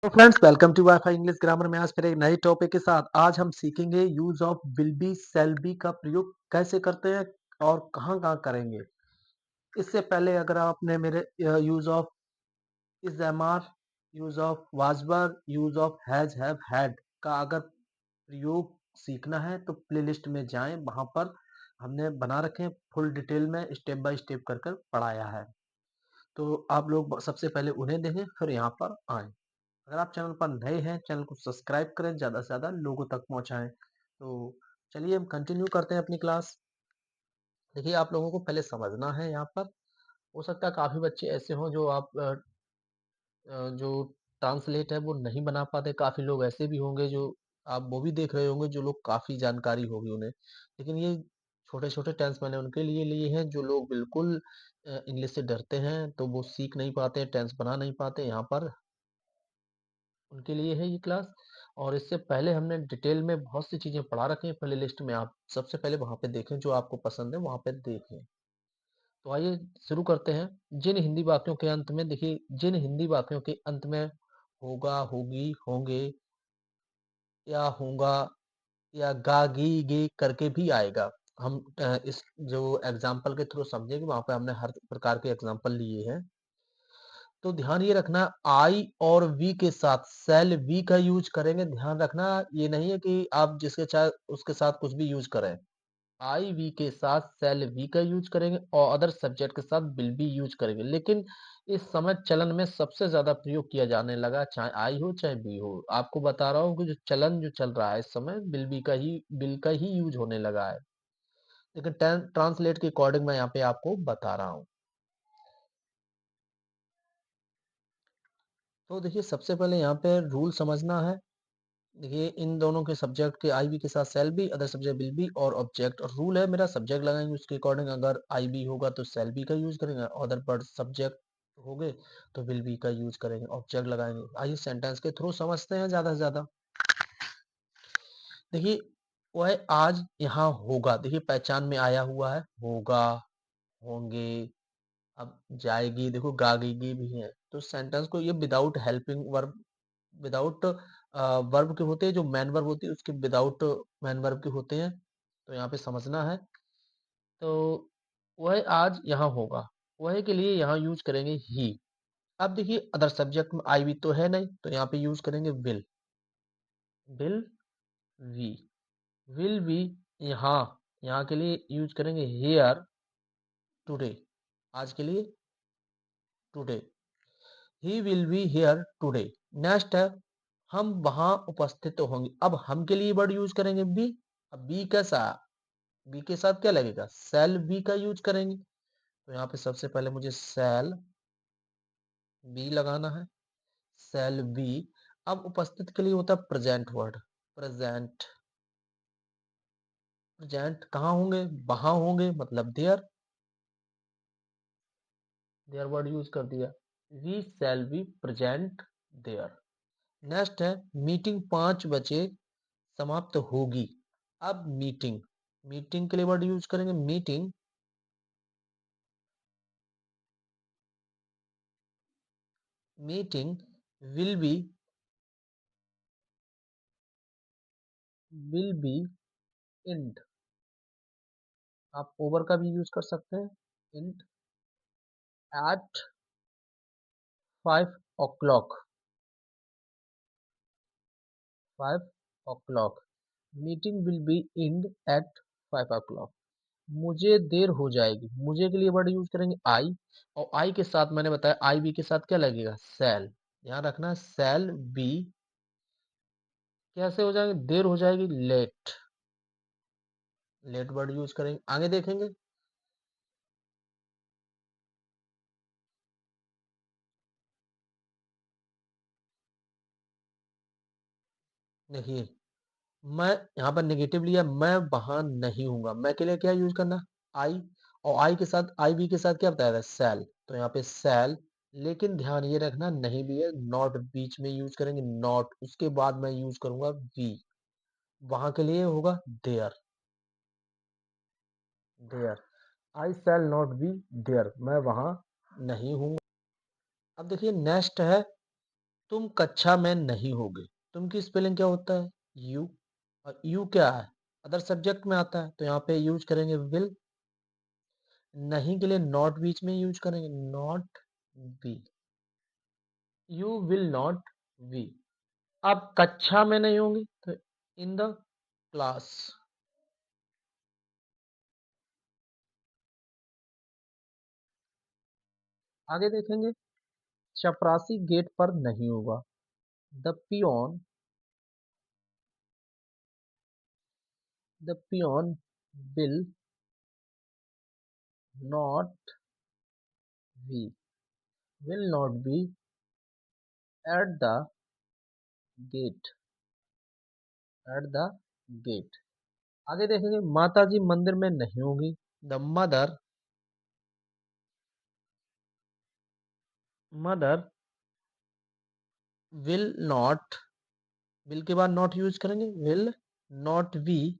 तो friends welcome to WiFi English grammar में आज फिर एक नए टॉपिक के साथ आज हम सीखेंगे use of will B shall be का प्रयोग कैसे करते हैं और कहाँ-कहाँ करेंगे। इससे पहले अगर आपने मेरे use of is am are, use of was were, use of has have had का अगर प्रयोग सीखना है तो प्लेलिस्ट में जाएं, वहां पर हमने बना रखे हैं फुल डिटेल में स्टेप बाय स्टेप कर कर पढ़ाया है। तो आप लोग सबसे पहले उन्हें देखें फिर यहाँ पर आएं। अगर आप चैनल पर नए हैं, चैनल को सब्सक्राइब करें, ज़्यादा से ज़्यादा लोगों तक पहुँचाएँ। तो चलिए हम कंटिन्यू करते हैं अपनी क्लास। देखिए आप लोगों को पहले समझना है यहाँ पर, हो सकता है काफ़ी बच्चे ऐसे हों जो जो ट्रांसलेट है वो नहीं बना पाते, काफ़ी लोग ऐसे भी होंगे जो आप वो भी देख रहे होंगे जो लोग काफ़ी जानकारी होगी उन्हें। लेकिन ये छोटे-छोटे टेंस मैंने उनके लिए लिए हैं जो लोग बिल्कुल इंग्लिश से डरते हैं, तो वो सीख नहीं पाते, टेंस बना नहीं पाते, यहाँ पर उनके लिए है ये क्लास। और इससे पहले हमने डिटेल में बहुत सी चीज़ें पढ़ा रखी हैं प्ले लिस्ट में, आप सबसे पहले वहाँ पे देखें, जो आपको पसंद है वहाँ पे देखें। तो आइए शुरू करते हैं। जिन हिंदी वाक्यों के अंत में देखिए, जिन हिंदी वाक्यों के अंत में होगा, होगी, होंगे या होगा या गा गी गे करके भी आएगा, हम इस जो एग्जाम्पल के थ्रू समझेंगे, वहाँ पे हमने हर प्रकार के एग्जाम्पल लिए हैं। तो ध्यान ये रखना, आई और वी के साथ सेल वी का यूज करेंगे। ध्यान रखना, ये नहीं है कि आप जिसके चाहे उसके साथ कुछ भी यूज करें। आई वी के साथ सेल वी का यूज करेंगे और अदर सब्जेक्ट के साथ विल बी यूज करेंगे। लेकिन इस समय चलन में सबसे ज्यादा प्रयोग किया जाने लगा, चाहे आई हो चाहे बी हो। आपको बता रहा हूँ कि जो चलन जो चल रहा है इस समय विल का ही यूज होने लगा है। लेकिन ट्रांसलेट के अकॉर्डिंग मैं यहाँ पे आपको बता रहा हूँ। तो देखिए सबसे पहले यहाँ पे रूल समझना है। देखिए इन दोनों के सब्जेक्ट के आई बी के साथ shall be, other subject will be और ऑब्जेक्ट। और रूल है मेरा, सब्जेक्ट लगाएंगे उसके अकॉर्डिंग, अगर आई बी होगा तो सेल बी का यूज करेंगे, अदर पर सब्जेक्ट हो गए तो विल बी का यूज करेंगे, ऑब्जेक्ट लगाएंगे। आइए सेंटेंस के थ्रू समझते हैं ज्यादा से ज्यादा। देखिए वह आज यहाँ होगा, देखिए पहचान में आया हुआ है, होगा, होंगे। अब जाएगी, देखो गागेगी भी है। तो सेंटेंस को ये without helping verb, without verb के होते हैं, जो मैन वर्ब होती है उसके विदाउट मैन वर्ब के होते हैं। तो यहाँ पे समझना है। तो वह आज यहाँ होगा, वह के लिए यहाँ यूज करेंगे ही। अब देखिए अदर सब्जेक्ट में आई भी तो है नहीं, तो यहाँ पे यूज करेंगे will. Will we, will be यहाँ, यहाँ के लिए यूज करेंगे हियर टुडे, आज के लिए today. He will be here today. Next है, हम वहां उपस्थित होंगे। अब हम के लिए वर्ड यूज करेंगे बी। अब बी कैसा, बी के साथ क्या लगेगा, सेल बी का यूज करेंगे। तो यहाँ पे सबसे पहले मुझे सेल बी लगाना है, सेल बी। अब उपस्थित के लिए होता है प्रेजेंट वर्ड, प्रेजेंट। प्रेजेंट कहाँ होंगे, वहां होंगे, मतलब देयर, देयर वर्ड यूज कर दिया। We shall be present there. Next है, मीटिंग 5 बजे समाप्त होगी। अब मीटिंग, मीटिंग के लिए वर्ड यूज करेंगे meeting. Meeting will be end. आप ओवर का भी यूज कर सकते हैं, end at 5 o'clock, 5 o'clock। Meeting will be end at 5 o'clock। मुझे देर हो जाएगी, मुझे के लिए वर्ड यूज करेंगे आई। और आई के साथ मैंने बताया आई बी के साथ क्या लगेगा, सेल। ध्यान रखना, सेल बी कैसे हो जाएंगे, देर हो जाएगी, लेट। लेट वर्ड यूज करेंगे, आगे देखेंगे। देखिए मैं यहाँ पर नेगेटिव लिया, मैं वहां नहीं हूँगा, मैं के लिए क्या यूज करना, आई। और आई के साथ आई बी के साथ क्या बताया था, सेल। तो यहाँ पे सेल। लेकिन ध्यान ये रखना, नहीं भी है, नॉट बीच में यूज करेंगे, नॉट उसके बाद मैं यूज करूंगा वी। वहां के लिए होगा there, there. I shall not be there, मैं वहां नहीं हूँ। अब देखिए नेक्स्ट है, तुम कक्षा में नहीं होगे। तुम की स्पेलिंग क्या होता है? यू। और यू क्या है? अदर सब्जेक्ट में आता है, तो यहाँ पे यूज करेंगे विल। नहीं के लिए नॉट बीच में यूज करेंगे, not be. You will not B. अब कक्षा में नहीं होंगे तो इन द क्लास। आगे देखेंगे, चपरासी गेट पर नहीं होगा। The peon will not be, will not be at the gate, at the gate. आगे देखेंगे, माता जी मंदिर में नहीं होंगी। The mother will not, will के बाद नॉट यूज करेंगे, विल नॉट बी,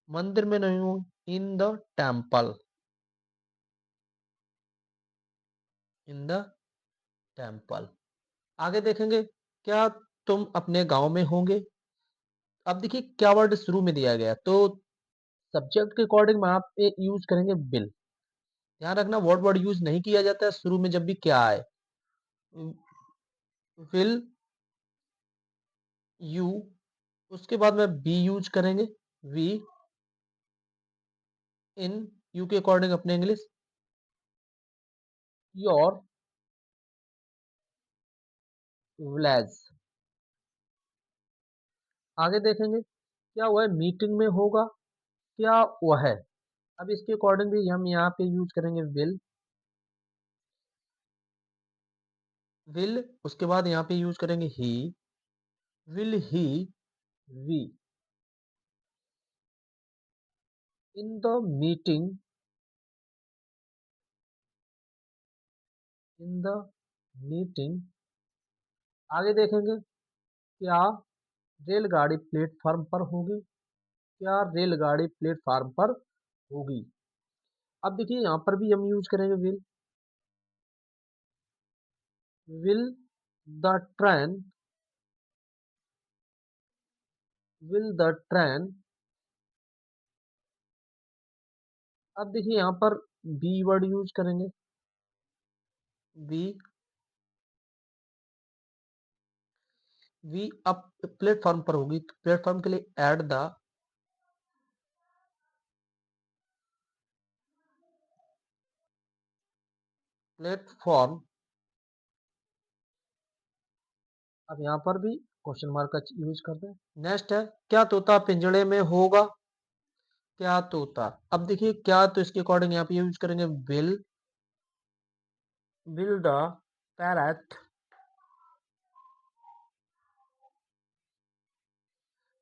मंदिर में नहीं हो, in the temple, in the temple. आगे देखेंगे, क्या तुम अपने गांव में होंगे। अब देखिए क्या वर्ड शुरू में दिया गया, तो सब्जेक्ट के अकॉर्डिंग में आप यूज करेंगे विल। ध्यान रखना, वर्ड वर्ड यूज नहीं किया जाता है शुरू में जब भी क्या आए। विल यू, उसके बाद में बी यूज करेंगे, वी, इन, यू के अकॉर्डिंग अपने इंग्लिश, योर विलेज। आगे देखेंगे, क्या वह मीटिंग में होगा, क्या वह है। अब इसके अकॉर्डिंग भी हम यहाँ पे यूज करेंगे विल, उसके बाद यहाँ पे यूज करेंगे ही, will he, we, in the meeting, in the meeting. आगे देखेंगे, क्या रेलगाड़ी प्लेटफार्म पर होगी, क्या रेलगाड़ी प्लेटफार्म पर होगी। अब देखिए यहाँ पर भी हम यूज करेंगे will the train, will the train. अब देखिए यहाँ पर बी वर्ड यूज करेंगे, वी, वी अब प्लेटफॉर्म पर होगी तो प्लेटफॉर्म के लिए एट द प्लेटफॉर्म। अब यहाँ पर भी क्वेश्चन मार्क का यूज करते हैं। नेक्स्ट है, क्या तोता पिंजड़े में होगा, क्या तोता। अब देखिए क्या, तो इसके अकॉर्डिंग यहाँ पे यूज करेंगे will the parrot,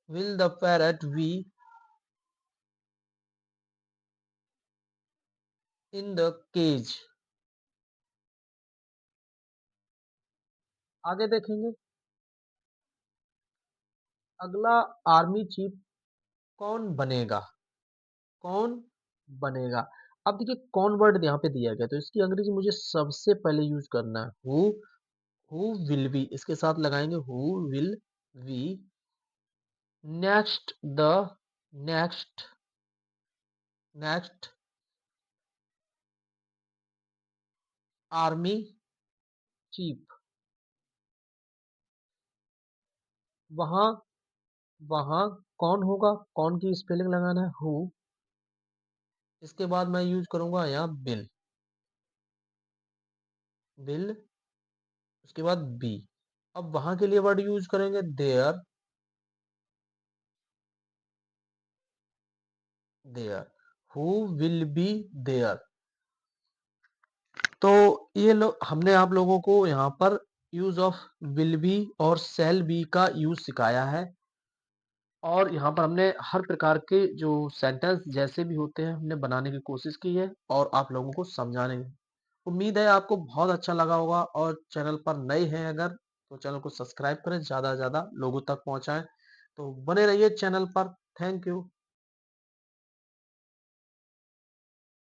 will the parrot be in the cage. आगे देखेंगे, अगला आर्मी चीफ कौन बनेगा, कौन बनेगा। अब देखिए कौन वर्ड यहाँ पे दिया गया, तो इसकी अंग्रेजी मुझे सबसे पहले यूज करना है हु विल बी, इसके साथ लगाएंगे who will B. Next the, next, next army chief. वहां, वहां कौन होगा, कौन की स्पेलिंग लगाना है हु। इसके बाद मैं यूज करूंगा यहाँ बिल, बिल, उसके बाद बी। अब वहां के लिए वर्ड यूज करेंगे there, there, who will be there. तो ये लो, हमने आप लोगों को यहाँ पर यूज ऑफ विल बी और सेल बी का यूज सिखाया है। और यहाँ पर हमने हर प्रकार के जो सेंटेंस जैसे भी होते हैं हमने बनाने की कोशिश की है और आप लोगों को समझाने की। उम्मीद है आपको बहुत अच्छा लगा होगा, और चैनल पर नए हैं अगर, तो चैनल को सब्सक्राइब करें, ज़्यादा से ज़्यादा लोगों तक पहुँचाएं। तो बने रहिए चैनल पर। Thank you.